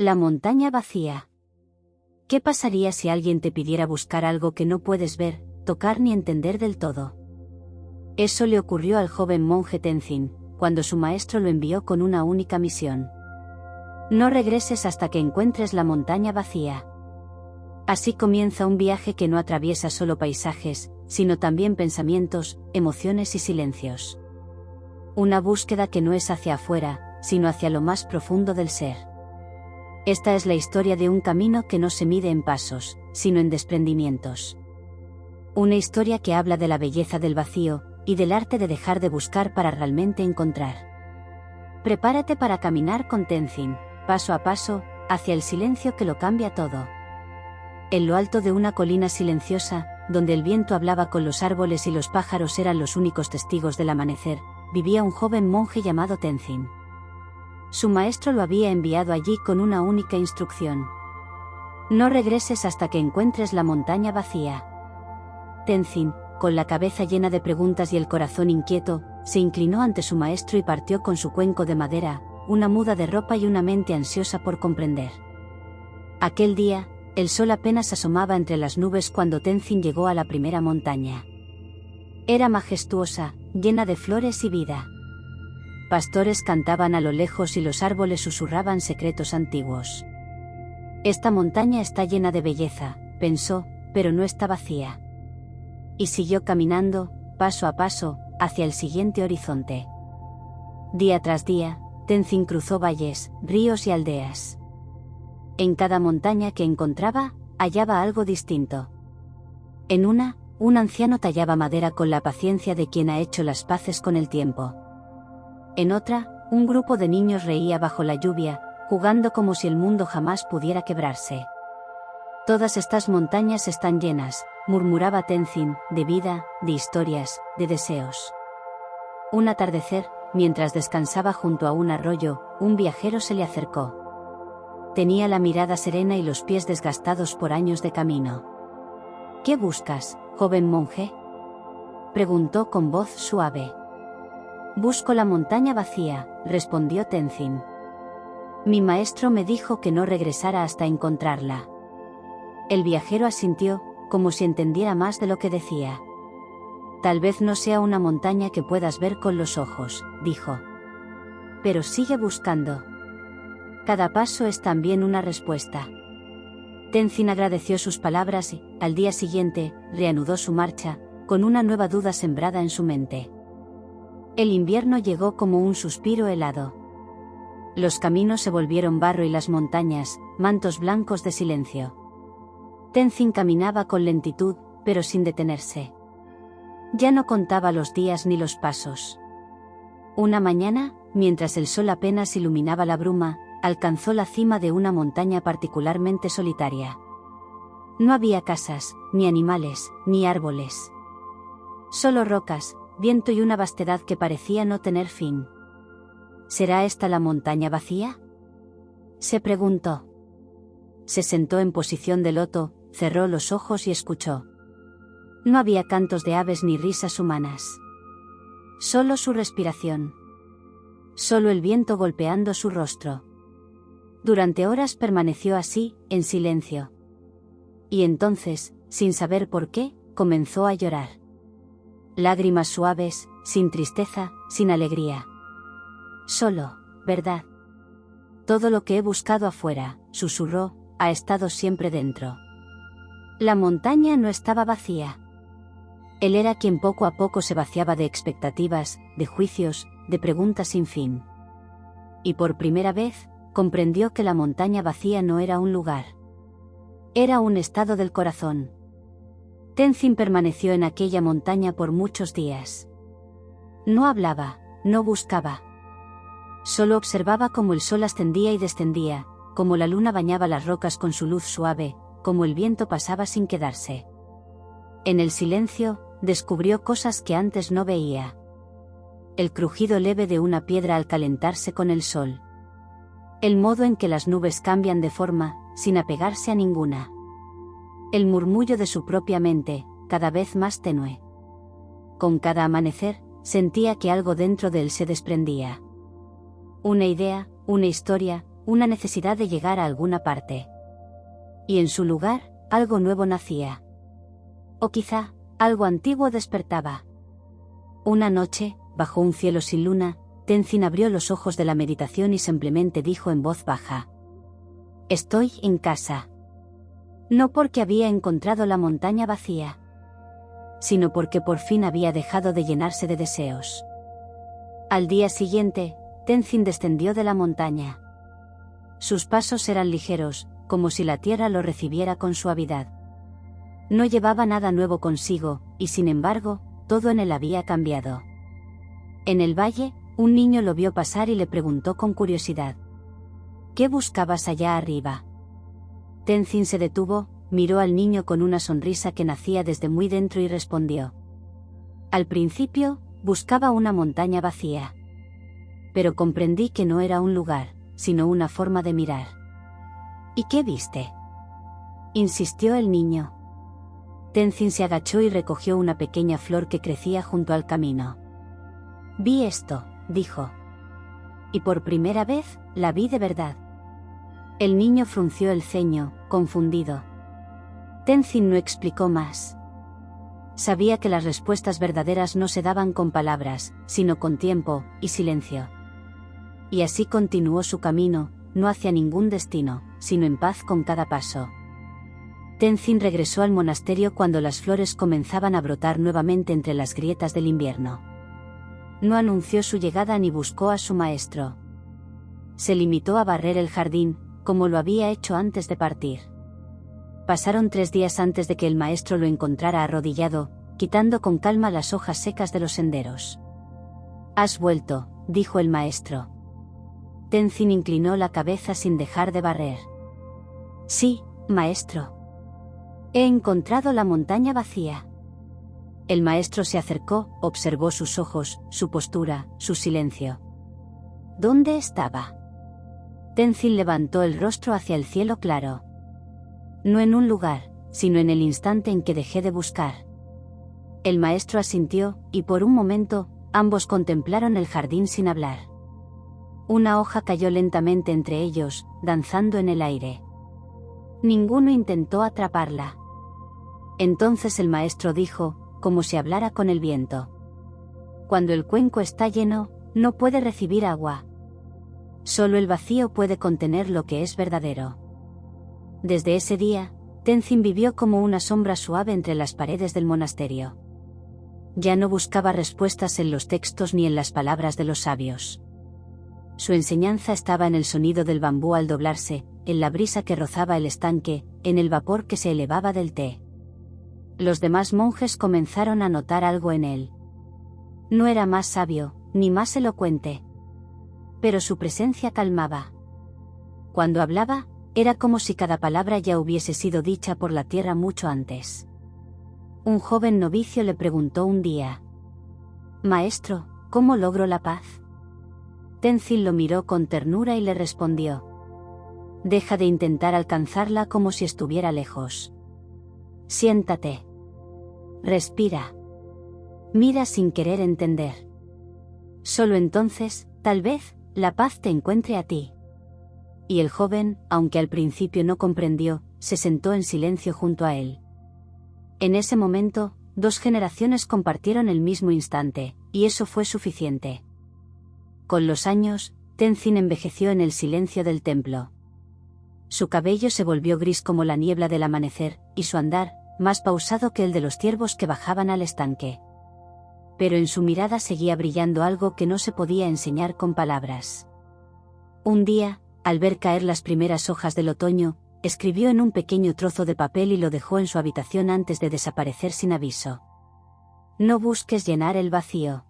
La montaña vacía. ¿Qué pasaría si alguien te pidiera buscar algo que no puedes ver, tocar ni entender del todo? Eso le ocurrió al joven monje Tenzin, cuando su maestro lo envió con una única misión. No regreses hasta que encuentres la montaña vacía. Así comienza un viaje que no atraviesa solo paisajes, sino también pensamientos, emociones y silencios. Una búsqueda que no es hacia afuera, sino hacia lo más profundo del ser. Esta es la historia de un camino que no se mide en pasos, sino en desprendimientos. Una historia que habla de la belleza del vacío, y del arte de dejar de buscar para realmente encontrar. Prepárate para caminar con Tenzin, paso a paso, hacia el silencio que lo cambia todo. En lo alto de una colina silenciosa, donde el viento hablaba con los árboles y los pájaros eran los únicos testigos del amanecer, vivía un joven monje llamado Tenzin. Su maestro lo había enviado allí con una única instrucción. No regreses hasta que encuentres la montaña vacía. Tenzin, con la cabeza llena de preguntas y el corazón inquieto, se inclinó ante su maestro y partió con su cuenco de madera, una muda de ropa y una mente ansiosa por comprender. Aquel día, el sol apenas asomaba entre las nubes cuando Tenzin llegó a la primera montaña. Era majestuosa, llena de flores y vida. Pastores cantaban a lo lejos y los árboles susurraban secretos antiguos. Esta montaña está llena de belleza, pensó, pero no está vacía. Y siguió caminando, paso a paso, hacia el siguiente horizonte. Día tras día, Tenzin cruzó valles, ríos y aldeas. En cada montaña que encontraba, hallaba algo distinto. En una, un anciano tallaba madera con la paciencia de quien ha hecho las paces con el tiempo. En otra, un grupo de niños reía bajo la lluvia, jugando como si el mundo jamás pudiera quebrarse. Todas estas montañas están llenas, murmuraba Tenzin, de vida, de historias, de deseos. Un atardecer, mientras descansaba junto a un arroyo, un viajero se le acercó. Tenía la mirada serena y los pies desgastados por años de camino. ¿Qué buscas, joven monje?, preguntó con voz suave. Busco la montaña vacía, respondió Tenzin. Mi maestro me dijo que no regresara hasta encontrarla. El viajero asintió, como si entendiera más de lo que decía. Tal vez no sea una montaña que puedas ver con los ojos, dijo. Pero sigue buscando. Cada paso es también una respuesta. Tenzin agradeció sus palabras y, al día siguiente, reanudó su marcha, con una nueva duda sembrada en su mente. El invierno llegó como un suspiro helado. Los caminos se volvieron barro y las montañas, mantos blancos de silencio. Tenzin caminaba con lentitud, pero sin detenerse. Ya no contaba los días ni los pasos. Una mañana, mientras el sol apenas iluminaba la bruma, alcanzó la cima de una montaña particularmente solitaria. No había casas, ni animales, ni árboles. Solo rocas, viento y una vastedad que parecía no tener fin. ¿Será esta la montaña vacía?, se preguntó. Se sentó en posición de loto, cerró los ojos y escuchó. No había cantos de aves ni risas humanas. Solo su respiración. Solo el viento golpeando su rostro. Durante horas permaneció así, en silencio. Y entonces, sin saber por qué, comenzó a llorar. Lágrimas suaves, sin tristeza, sin alegría. Solo, ¿verdad? Todo lo que he buscado afuera, susurró, ha estado siempre dentro. La montaña no estaba vacía. Él era quien poco a poco se vaciaba de expectativas, de juicios, de preguntas sin fin. Y por primera vez, comprendió que la montaña vacía no era un lugar. Era un estado del corazón. Tenzin permaneció en aquella montaña por muchos días. No hablaba, no buscaba. Solo observaba cómo el sol ascendía y descendía, cómo la luna bañaba las rocas con su luz suave, cómo el viento pasaba sin quedarse. En el silencio, descubrió cosas que antes no veía. El crujido leve de una piedra al calentarse con el sol. El modo en que las nubes cambian de forma, sin apegarse a ninguna. El murmullo de su propia mente, cada vez más tenue. Con cada amanecer, sentía que algo dentro de él se desprendía. Una idea, una historia, una necesidad de llegar a alguna parte. Y en su lugar, algo nuevo nacía. O quizá, algo antiguo despertaba. Una noche, bajo un cielo sin luna, Tenzin abrió los ojos de la meditación y simplemente dijo en voz baja: «Estoy en casa». No porque había encontrado la montaña vacía, sino porque por fin había dejado de llenarse de deseos. Al día siguiente, Tenzin descendió de la montaña. Sus pasos eran ligeros, como si la tierra lo recibiera con suavidad. No llevaba nada nuevo consigo, y sin embargo, todo en él había cambiado. En el valle, un niño lo vio pasar y le preguntó con curiosidad: «¿Qué buscabas allá arriba?». Tenzin se detuvo, miró al niño con una sonrisa que nacía desde muy dentro y respondió: «Al principio, buscaba una montaña vacía. Pero comprendí que no era un lugar, sino una forma de mirar». «¿Y qué viste?», insistió el niño. Tenzin se agachó y recogió una pequeña flor que crecía junto al camino. «Vi esto», dijo. «Y por primera vez, la vi de verdad». El niño frunció el ceño, confundido. Tenzin no explicó más. Sabía que las respuestas verdaderas no se daban con palabras, sino con tiempo y silencio. Y así continuó su camino, no hacia ningún destino, sino en paz con cada paso. Tenzin regresó al monasterio cuando las flores comenzaban a brotar nuevamente entre las grietas del invierno. No anunció su llegada ni buscó a su maestro. Se limitó a barrer el jardín, como lo había hecho antes de partir. Pasaron 3 días antes de que el maestro lo encontrara arrodillado, quitando con calma las hojas secas de los senderos. «Has vuelto», dijo el maestro. Tenzin inclinó la cabeza sin dejar de barrer. «Sí, maestro. He encontrado la montaña vacía». El maestro se acercó, observó sus ojos, su postura, su silencio. «¿Dónde estaba?». Tenzin levantó el rostro hacia el cielo claro. «No en un lugar, sino en el instante en que dejé de buscar». El maestro asintió, y por un momento, ambos contemplaron el jardín sin hablar. Una hoja cayó lentamente entre ellos, danzando en el aire. Ninguno intentó atraparla. Entonces el maestro dijo, como si hablara con el viento: «Cuando el cuenco está lleno, no puede recibir agua. Solo el vacío puede contener lo que es verdadero». Desde ese día, Tenzin vivió como una sombra suave entre las paredes del monasterio. Ya no buscaba respuestas en los textos ni en las palabras de los sabios. Su enseñanza estaba en el sonido del bambú al doblarse, en la brisa que rozaba el estanque, en el vapor que se elevaba del té. Los demás monjes comenzaron a notar algo en él. No era más sabio, ni más elocuente. Pero su presencia calmaba. Cuando hablaba, era como si cada palabra ya hubiese sido dicha por la tierra mucho antes. Un joven novicio le preguntó un día: «Maestro, ¿cómo logro la paz?». Tenzin lo miró con ternura y le respondió: «Deja de intentar alcanzarla como si estuviera lejos. Siéntate. Respira. Mira sin querer entender. Solo entonces, tal vez, la paz te encuentre a ti». Y el joven, aunque al principio no comprendió, se sentó en silencio junto a él. En ese momento, 2 generaciones compartieron el mismo instante, y eso fue suficiente. Con los años, Tenzin envejeció en el silencio del templo. Su cabello se volvió gris como la niebla del amanecer, y su andar, más pausado que el de los ciervos que bajaban al estanque. Pero en su mirada seguía brillando algo que no se podía enseñar con palabras. Un día, al ver caer las primeras hojas del otoño, escribió en un pequeño trozo de papel y lo dejó en su habitación antes de desaparecer sin aviso: «No busques llenar el vacío.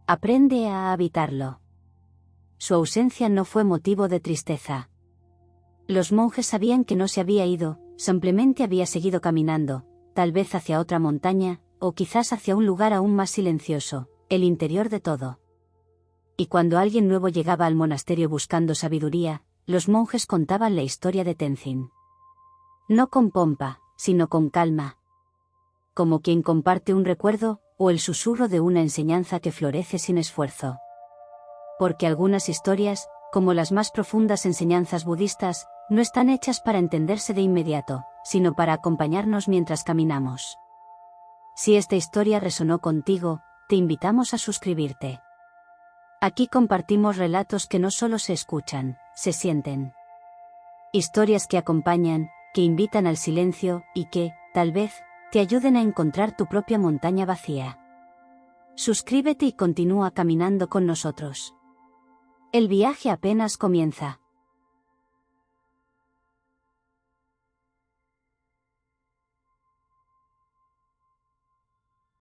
Aprende a habitarlo». Su ausencia no fue motivo de tristeza. Los monjes sabían que no se había ido, simplemente había seguido caminando, tal vez hacia otra montaña, o quizás hacia un lugar aún más silencioso, el interior de todo. Y cuando alguien nuevo llegaba al monasterio buscando sabiduría, los monjes contaban la historia de Tenzin. No con pompa, sino con calma. Como quien comparte un recuerdo, o el susurro de una enseñanza que florece sin esfuerzo. Porque algunas historias, como las más profundas enseñanzas budistas, no están hechas para entenderse de inmediato, sino para acompañarnos mientras caminamos. Si esta historia resonó contigo, te invitamos a suscribirte. Aquí compartimos relatos que no solo se escuchan, se sienten. Historias que acompañan, que invitan al silencio y que, tal vez, te ayuden a encontrar tu propia montaña vacía. Suscríbete y continúa caminando con nosotros. El viaje apenas comienza.